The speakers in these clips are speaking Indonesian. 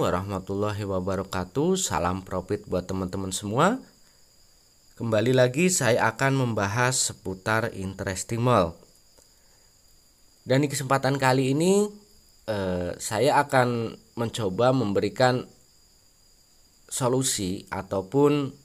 warahmatullahi wabarakatuh. Salam profit buat teman-teman semua. Kembali lagi saya akan membahas seputar interestimal. Dan di kesempatan kali ini saya akan mencoba memberikan solusi ataupun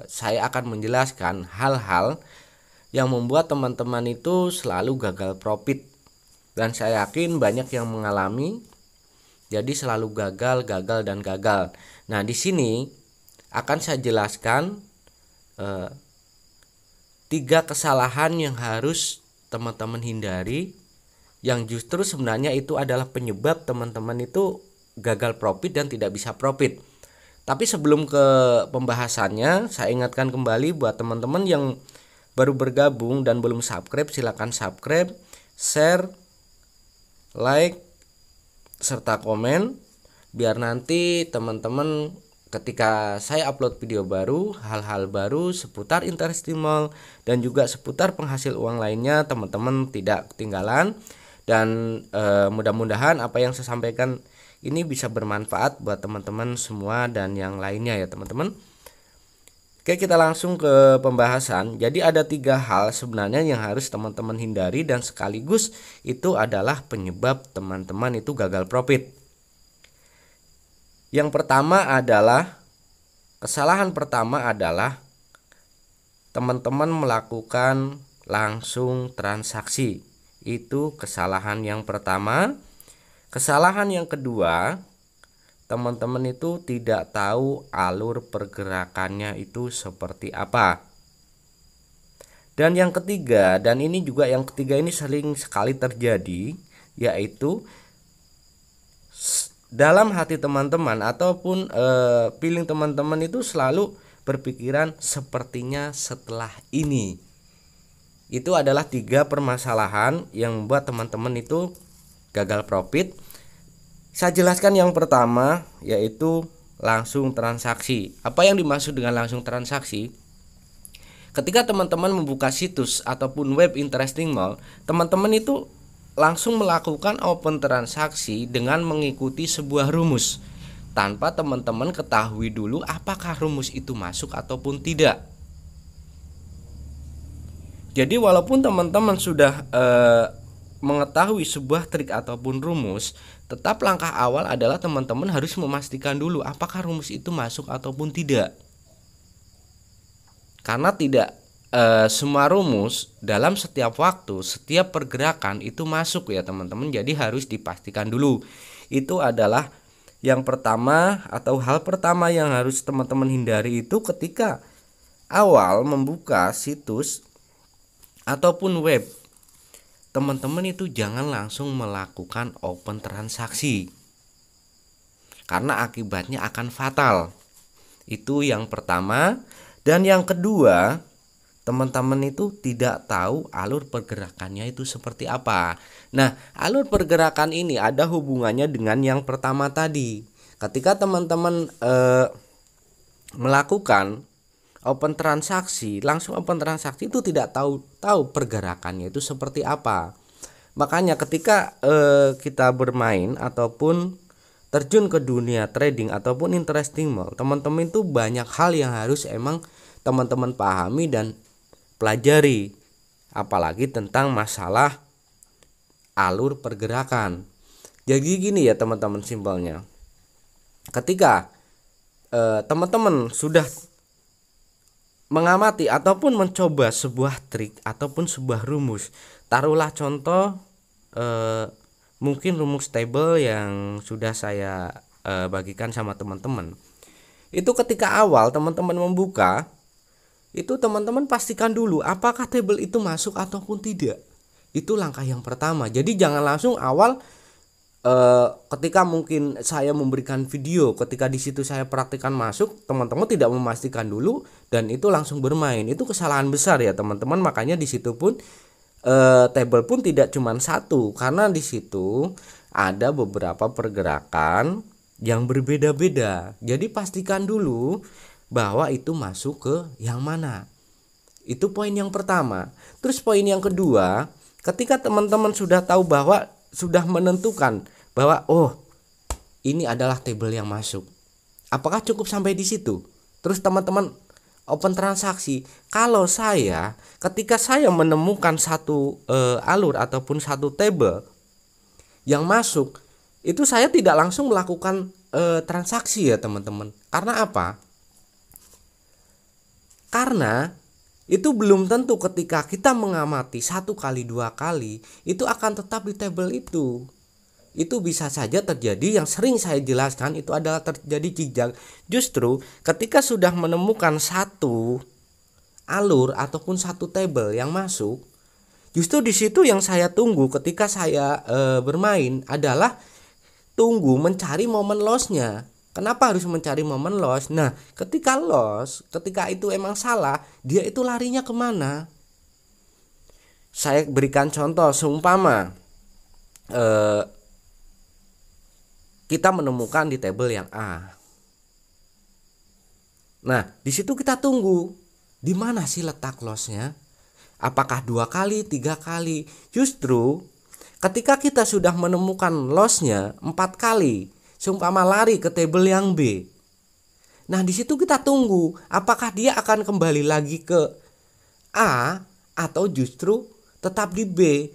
saya akan menjelaskan hal-hal yang membuat teman-teman itu selalu gagal profit. Dan saya yakin banyak yang mengalami. Jadi selalu gagal. Nah, di sini akan saya jelaskan 3 kesalahan yang harus teman-teman hindari, yang justru sebenarnya itu adalah penyebab teman-teman itu gagal profit dan tidak bisa profit. Tapi sebelum ke pembahasannya, saya ingatkan kembali buat teman-teman yang baru bergabung dan belum subscribe, silakan subscribe, share, like, serta komen, biar nanti teman-teman ketika saya upload video baru, hal-hal baru seputar interestimal dan juga seputar penghasil uang lainnya, teman-teman tidak ketinggalan. Dan mudah-mudahan apa yang saya sampaikan ini bisa bermanfaat buat teman-teman semua dan yang lainnya ya teman-teman. Oke, kita langsung ke pembahasan. Jadi ada 3 hal sebenarnya yang harus teman-teman hindari, dan sekaligus itu adalah penyebab teman-teman itu gagal profit. Yang pertama adalah, kesalahan pertama adalah teman-teman melakukan langsung transaksi. Itu kesalahan yang pertama. Kesalahan yang kedua, teman-teman itu tidak tahu alur pergerakannya itu seperti apa. Dan yang ketiga, dan ini juga yang ketiga ini sering sekali terjadi, yaitu dalam hati teman-teman ataupun feeling teman-teman itu selalu berpikiran sepertinya setelah ini. Itu adalah 3 permasalahan yang membuat teman-teman itu gagal profit. Saya jelaskan yang pertama, yaitu langsung transaksi. Apa yang dimaksud dengan langsung transaksi? Ketika teman-teman membuka situs ataupun web interestimal, teman-teman itu langsung melakukan open transaksi dengan mengikuti sebuah rumus, tanpa teman-teman ketahui dulu apakah rumus itu masuk ataupun tidak. Jadi walaupun teman-teman sudah mengetahui sebuah trik ataupun rumus, tetap langkah awal adalah teman-teman harus memastikan dulu apakah rumus itu masuk ataupun tidak. Karena tidak semua rumus dalam setiap waktu, setiap pergerakan itu masuk ya teman-teman. Jadi harus dipastikan dulu. Itu adalah yang pertama atau hal pertama yang harus teman-teman hindari, itu ketika awal membuka situs ataupun web. Teman-teman itu jangan langsung melakukan open transaksi, karena akibatnya akan fatal. Itu yang pertama. Dan yang kedua, teman-teman itu tidak tahu alur pergerakannya itu seperti apa. Nah, alur pergerakan ini ada hubungannya dengan yang pertama tadi. Ketika teman-teman melakukan open transaksi, langsung open transaksi itu tidak tahu pergerakannya itu seperti apa. Makanya ketika kita bermain ataupun terjun ke dunia trading ataupun interestimal, teman-teman itu banyak hal yang harus emang teman-teman pahami dan pelajari, apalagi tentang masalah alur pergerakan. Jadi gini ya teman-teman, simpelnya, ketika teman-teman sudah mengamati ataupun mencoba sebuah trik ataupun sebuah rumus, taruhlah contoh mungkin rumus table yang sudah saya bagikan sama teman-teman. Itu ketika awal teman-teman membuka, itu teman-teman pastikan dulu apakah table itu masuk ataupun tidak. Itu langkah yang pertama. Jadi jangan langsung awal ketika mungkin saya memberikan video, ketika di situ saya praktikkan masuk, teman-teman tidak memastikan dulu dan itu langsung bermain. Itu kesalahan besar ya teman-teman. Makanya di situ pun table pun tidak cuma satu, karena di situ ada beberapa pergerakan yang berbeda-beda. Jadi pastikan dulu bahwa itu masuk ke yang mana. Itu poin yang pertama. Terus poin yang kedua, ketika teman-teman sudah tahu bahwa sudah menentukan bahwa ini adalah table yang masuk. Apakah cukup sampai di situ? Terus teman-teman open transaksi. Kalau ketika saya menemukan satu alur ataupun satu table yang masuk, itu saya tidak langsung melakukan transaksi ya teman-teman. Karena apa? Karena itu belum tentu ketika kita mengamati 1 kali 2 kali itu akan tetap di table itu. Itu bisa saja terjadi, yang sering saya jelaskan itu adalah terjadi zigzag. Justru ketika sudah menemukan satu alur ataupun satu table yang masuk, justru di situ yang saya tunggu ketika saya bermain adalah tunggu mencari momen lossnya. Kenapa harus mencari momen loss? Nah, ketika itu emang salah, dia itu larinya kemana? Saya berikan contoh, seumpama kita menemukan di table yang A. Nah, di situ kita tunggu di mana sih letak lossnya? Apakah 2 kali, 3 kali? Justru ketika kita sudah menemukan lossnya 4 kali, seumpama lari ke table yang B. Nah, di situ kita tunggu apakah dia akan kembali lagi ke A atau justru tetap di B.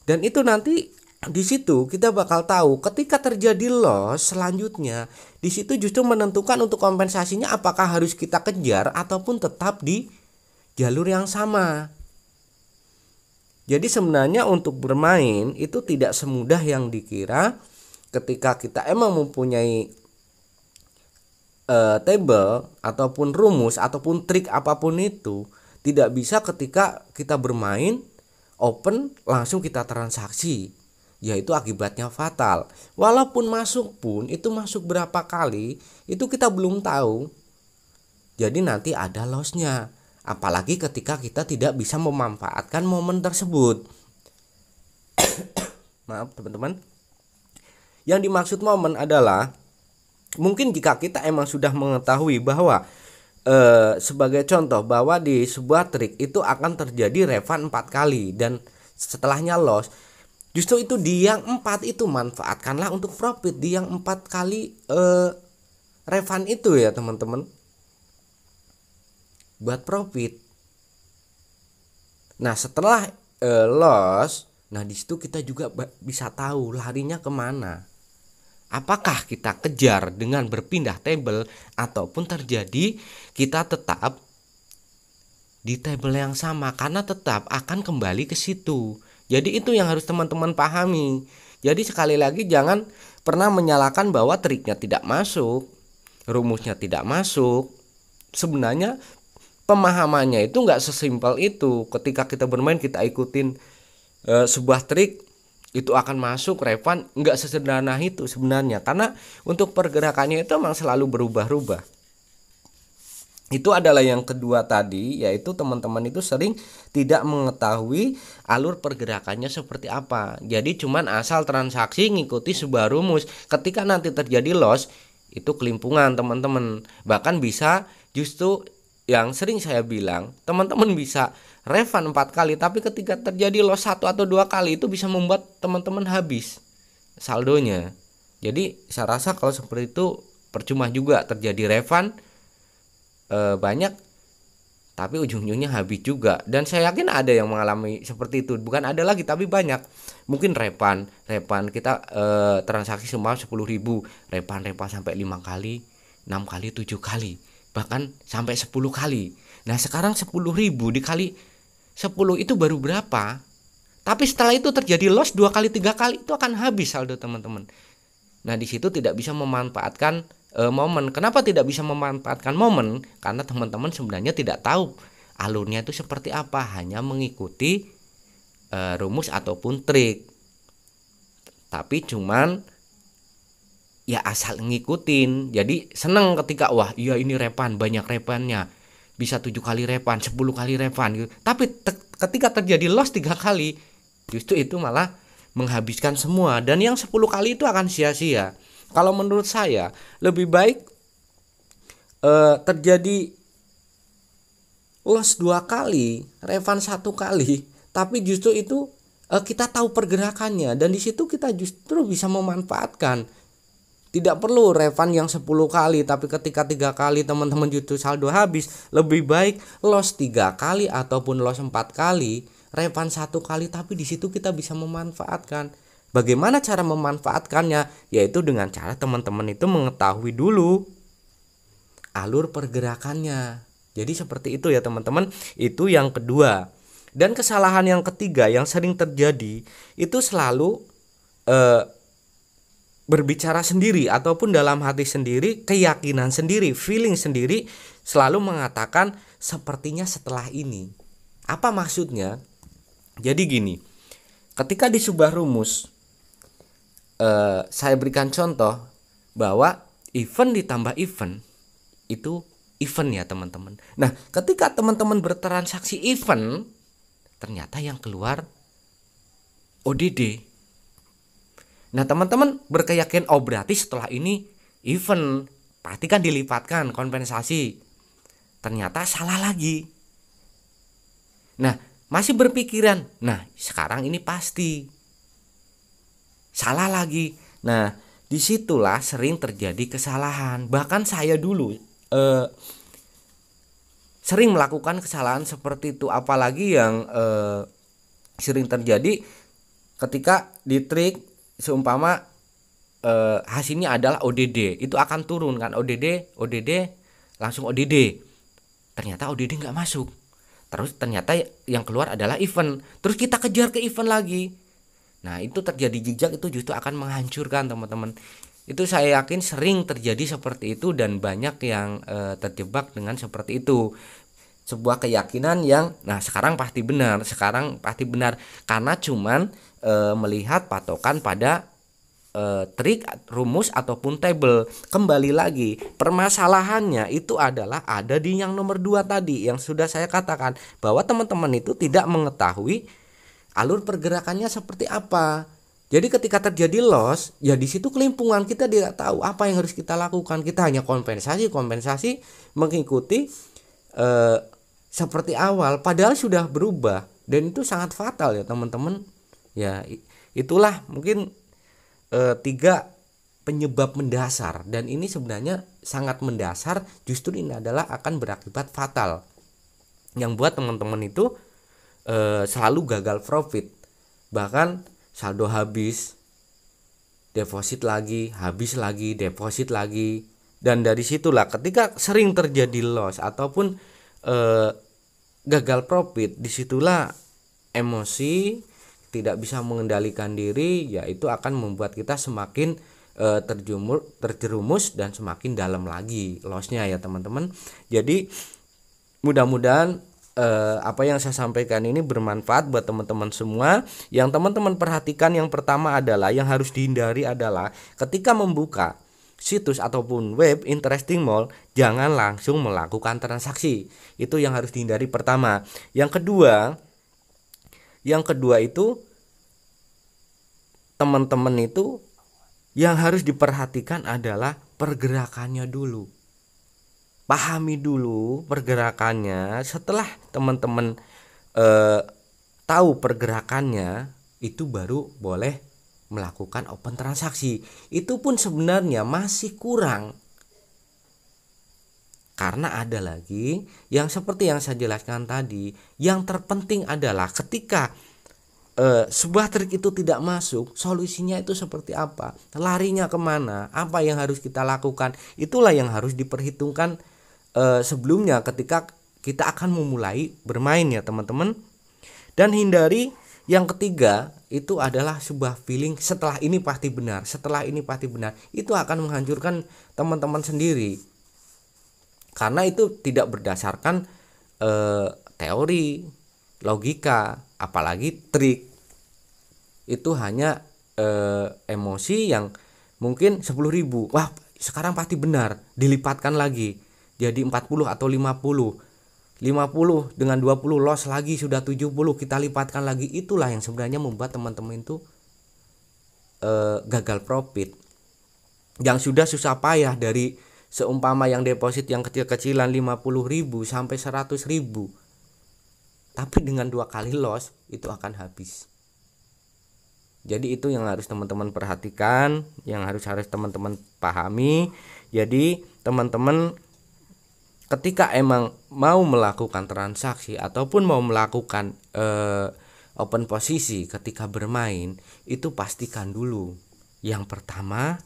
Dan itu nanti di situ kita bakal tahu ketika terjadi loss selanjutnya. Di situ justru menentukan untuk kompensasinya apakah harus kita kejar ataupun tetap di jalur yang sama. Jadi sebenarnya untuk bermain itu tidak semudah yang dikira. Ketika kita emang mempunyai table ataupun rumus ataupun trik apapun itu, tidak bisa ketika kita bermain open langsung kita transaksi, yaitu akibatnya fatal. Walaupun masuk pun itu masuk berapa kali itu kita belum tahu. Jadi nanti ada lossnya. Apalagi ketika kita tidak bisa memanfaatkan momen tersebut. Maaf teman-teman. Yang dimaksud momen adalah mungkin jika kita emang sudah mengetahui bahwa sebagai contoh bahwa di sebuah trik itu akan terjadi refund 4 kali dan setelahnya loss. Justru itu di yang 4 itu manfaatkanlah untuk profit di yang 4 kali refund itu ya teman-teman, buat profit. Nah setelah loss, nah disitu kita juga bisa tahu larinya kemana. Apakah kita kejar dengan berpindah table ataupun terjadi kita tetap di table yang sama karena tetap akan kembali ke situ. Jadi itu yang harus teman-teman pahami. Jadi sekali lagi jangan pernah menyalahkan bahwa triknya tidak masuk, rumusnya tidak masuk. Sebenarnya pemahamannya itu nggak sesimpel itu. Ketika kita bermain kita ikutin sebuah trik itu akan masuk refund, nggak sesederhana itu sebenarnya. Karena untuk pergerakannya itu memang selalu berubah-ubah. Itu adalah yang kedua tadi, yaitu teman-teman itu sering tidak mengetahui alur pergerakannya seperti apa. Jadi cuman asal transaksi ngikuti sebuah rumus. Ketika nanti terjadi loss, itu kelimpungan teman-teman. Bahkan bisa justru yang sering saya bilang, teman-teman bisa refund 4 kali, tapi ketika terjadi loss 1 atau 2 kali itu bisa membuat teman-teman habis saldonya. Jadi saya rasa kalau seperti itu percuma juga terjadi refund banyak tapi ujung-ujungnya habis juga. Dan saya yakin ada yang mengalami seperti itu, bukan ada lagi tapi banyak. Mungkin repan kita transaksi semua 10.000, repan sampai 5 kali, 6 kali, 7 kali, bahkan sampai 10 kali. Nah sekarang 10.000 dikali 10 itu baru berapa? Tapi setelah itu terjadi loss 2 kali 3 kali itu akan habis saldo teman-teman. Nah di situ tidak bisa memanfaatkan momen. Kenapa tidak bisa memanfaatkan momen? Karena teman-teman sebenarnya tidak tahu alurnya itu seperti apa, hanya mengikuti rumus ataupun trik. Tapi cuman ya asal ngikutin. Jadi seneng ketika wah iya ini repan, banyak repannya, bisa 7 kali repan, 10 kali repan gitu. Tapi ketika terjadi loss 3 kali, justru itu malah menghabiskan semua, dan yang 10 kali itu akan sia-sia. Kalau menurut saya lebih baik terjadi loss 2 kali, refund 1 kali, tapi justru itu kita tahu pergerakannya, dan di situ kita justru bisa memanfaatkan. Tidak perlu refund yang 10 kali, tapi ketika 3 kali teman-teman justru saldo habis, lebih baik loss 3 kali ataupun loss 4 kali, refund 1 kali, tapi di situ kita bisa memanfaatkan. Bagaimana cara memanfaatkannya? Yaitu dengan cara teman-teman itu mengetahui dulu alur pergerakannya. Jadi seperti itu ya teman-teman. Itu yang kedua. Dan kesalahan yang ketiga yang sering terjadi itu selalu berbicara sendiri ataupun dalam hati sendiri, keyakinan sendiri, feeling sendiri, selalu mengatakan sepertinya setelah ini. Apa maksudnya? Jadi gini, ketika di sebuah rumus saya berikan contoh bahwa event ditambah event itu event ya teman-teman. Nah, ketika teman-teman bertransaksi event, ternyata yang keluar ODD. Nah, teman-teman berkeyakinan, oh berarti setelah ini event, pasti kan dilipatkan kompensasi. Ternyata salah lagi. Nah, masih berpikiran, nah sekarang ini pasti salah lagi. Nah, disitulah sering terjadi kesalahan. Bahkan saya dulu sering melakukan kesalahan seperti itu. Apalagi yang sering terjadi ketika di trik, seumpama hasilnya adalah ODD, itu akan turun kan, ODD langsung ODD. Ternyata ODD nggak masuk. Terus ternyata yang keluar adalah event. Terus kita kejar ke event lagi. Nah, itu terjadi jejak, itu justru akan menghancurkan teman-teman. Itu saya yakin sering terjadi seperti itu dan banyak yang terjebak dengan seperti itu. Sebuah keyakinan yang sekarang pasti benar karena cuman melihat patokan pada trik, rumus ataupun table. Kembali lagi, permasalahannya itu adalah ada di yang nomor 2 tadi yang sudah saya katakan, bahwa teman-teman itu tidak mengetahui alur pergerakannya seperti apa. Jadi ketika terjadi loss, ya di situ kelimpungan, kita tidak tahu apa yang harus kita lakukan. Kita hanya kompensasi mengikuti seperti awal, padahal sudah berubah, dan itu sangat fatal ya teman-teman. Ya itulah mungkin 3 penyebab mendasar, dan ini sebenarnya sangat mendasar. Justru ini adalah akan berakibat fatal yang buat teman-teman itu selalu gagal profit, bahkan saldo habis, deposit lagi, habis lagi, deposit lagi. Dan dari situlah ketika sering terjadi loss ataupun gagal profit, disitulah emosi, tidak bisa mengendalikan diri, yaitu akan membuat kita semakin terjerumus dan semakin dalam lagi lossnya ya teman-teman. Jadi mudah-mudahan apa yang saya sampaikan ini bermanfaat buat teman-teman semua. Yang teman-teman perhatikan, yang pertama adalah yang harus dihindari adalah ketika membuka situs ataupun web interesting mall, jangan langsung melakukan transaksi. Itu yang harus dihindari pertama. Yang kedua itu teman-teman itu yang harus diperhatikan adalah pergerakannya dulu. Pahami dulu pergerakannya. Setelah teman-teman tahu pergerakannya, itu baru boleh melakukan open transaksi. Itu pun sebenarnya masih kurang, karena ada lagi yang seperti yang saya jelaskan tadi. Yang terpenting adalah ketika sebuah trik itu tidak masuk, solusinya itu seperti apa, larinya kemana, apa yang harus kita lakukan. Itulah yang harus diperhitungkan sebelumnya ketika kita akan memulai bermain ya teman-teman. Dan hindari yang ketiga itu adalah sebuah feeling, setelah ini pasti benar, itu akan menghancurkan teman-teman sendiri, karena itu tidak berdasarkan teori, logika, apalagi trik. Itu hanya emosi yang mungkin 10.000, wah sekarang pasti benar, dilipatkan lagi jadi 40 atau 50 dengan 20 loss lagi, sudah 70, kita lipatkan lagi. Itulah yang sebenarnya membuat teman-teman itu gagal profit. Yang sudah susah payah, dari seumpama yang deposit yang kecil-kecilan 50.000 sampai 100.000, tapi dengan 2 kali loss itu akan habis. Jadi itu yang harus teman-teman perhatikan, yang harus teman-teman pahami. Jadi teman-teman ketika emang mau melakukan transaksi ataupun mau melakukan open posisi ketika bermain, itu pastikan dulu. Yang pertama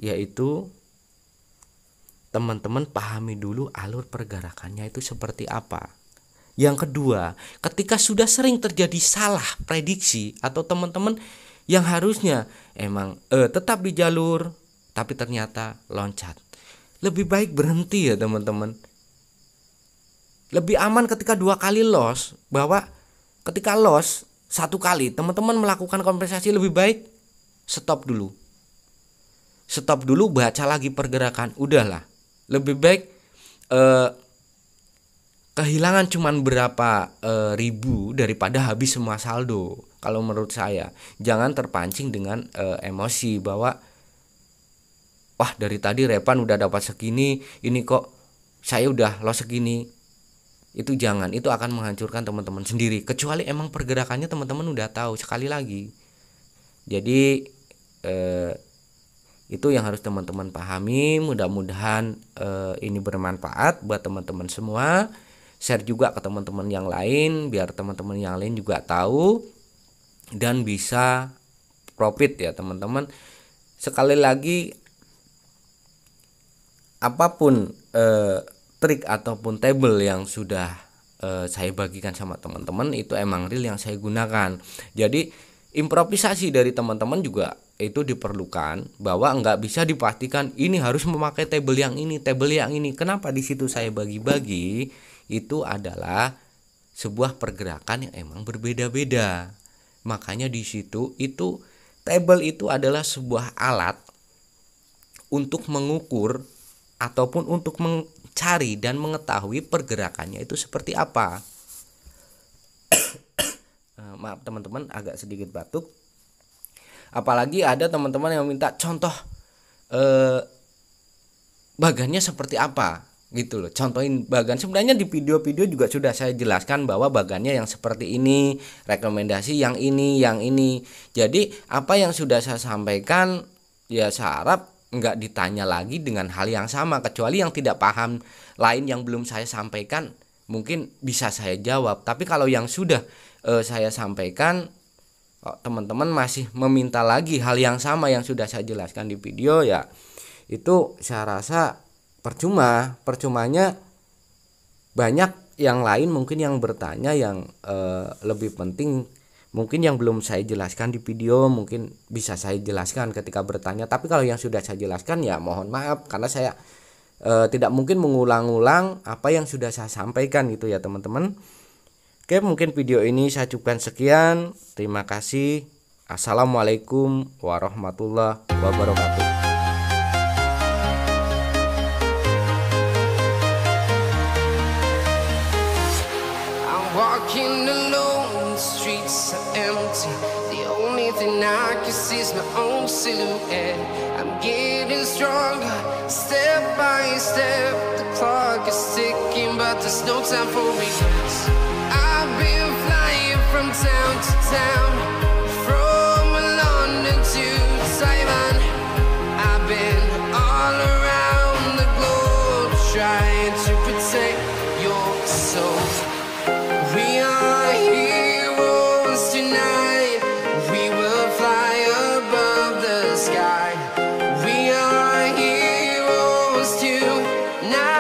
yaitu teman-teman pahami dulu alur pergerakannya itu seperti apa. Yang kedua, ketika sudah sering terjadi salah prediksi atau teman-teman yang harusnya emang tetap di jalur tapi ternyata loncat, lebih baik berhenti ya teman-teman. Lebih aman ketika 2 kali loss, bahwa ketika loss 1 kali teman-teman melakukan kompensasi, lebih baik stop dulu. Stop dulu, baca lagi pergerakan, udahlah. Lebih baik kehilangan cuman berapa ribu daripada habis semua saldo. Kalau menurut saya, jangan terpancing dengan emosi bahwa wah dari tadi repan udah dapat segini, ini kok saya udah loss segini. Itu jangan, itu akan menghancurkan teman-teman sendiri. Kecuali emang pergerakannya teman-teman udah tahu. Sekali lagi, jadi itu yang harus teman-teman pahami. Mudah-mudahan ini bermanfaat buat teman-teman semua. Share juga ke teman-teman yang lain biar teman-teman yang lain juga tahu dan bisa profit ya teman-teman. Sekali lagi, apapun trik ataupun table yang sudah saya bagikan sama teman-teman, itu emang real yang saya gunakan. Jadi improvisasi dari teman-teman juga itu diperlukan, bahwa nggak bisa dipastikan ini harus memakai table yang ini, table yang ini. Kenapa di situ saya bagi-bagi? Itu adalah sebuah pergerakan yang emang berbeda-beda. Makanya di situ itu table itu adalah sebuah alat untuk mengukur ataupun untuk mencari dan mengetahui pergerakannya itu seperti apa. Maaf teman-teman, agak sedikit batuk. Apalagi ada teman-teman yang minta contoh bagannya seperti apa gitu loh, contohin bagan. Sebenarnya di video-video juga sudah saya jelaskan bahwa bagannya yang seperti ini, rekomendasi yang ini. Jadi apa yang sudah saya sampaikan ya saya harap nggak ditanya lagi dengan hal yang sama, kecuali yang tidak paham lain yang belum saya sampaikan mungkin bisa saya jawab. Tapi kalau yang sudah saya sampaikan, teman-teman masih meminta lagi hal yang sama yang sudah saya jelaskan di video, ya itu saya rasa percumanya banyak yang lain mungkin yang bertanya yang lebih penting, mungkin yang belum saya jelaskan di video mungkin bisa saya jelaskan ketika bertanya. Tapi kalau yang sudah saya jelaskan ya mohon maaf, karena saya tidak mungkin mengulang-ulang apa yang sudah saya sampaikan gitu ya teman-teman. Oke, mungkin video ini saya cukupkan sekian. Terima kasih. Assalamualaikum warahmatullahi wabarakatuh. Walking alone, the streets are empty. The only thing I can see is my own silhouette. I'm getting stronger, step by step. The clock is ticking, but there's no time for regrets. I've been flying from town to town, from London to Taiwan. I've been all around the globe, trying to protect your soul. We are heroes tonight. We will fly above the sky. We are heroes tonight.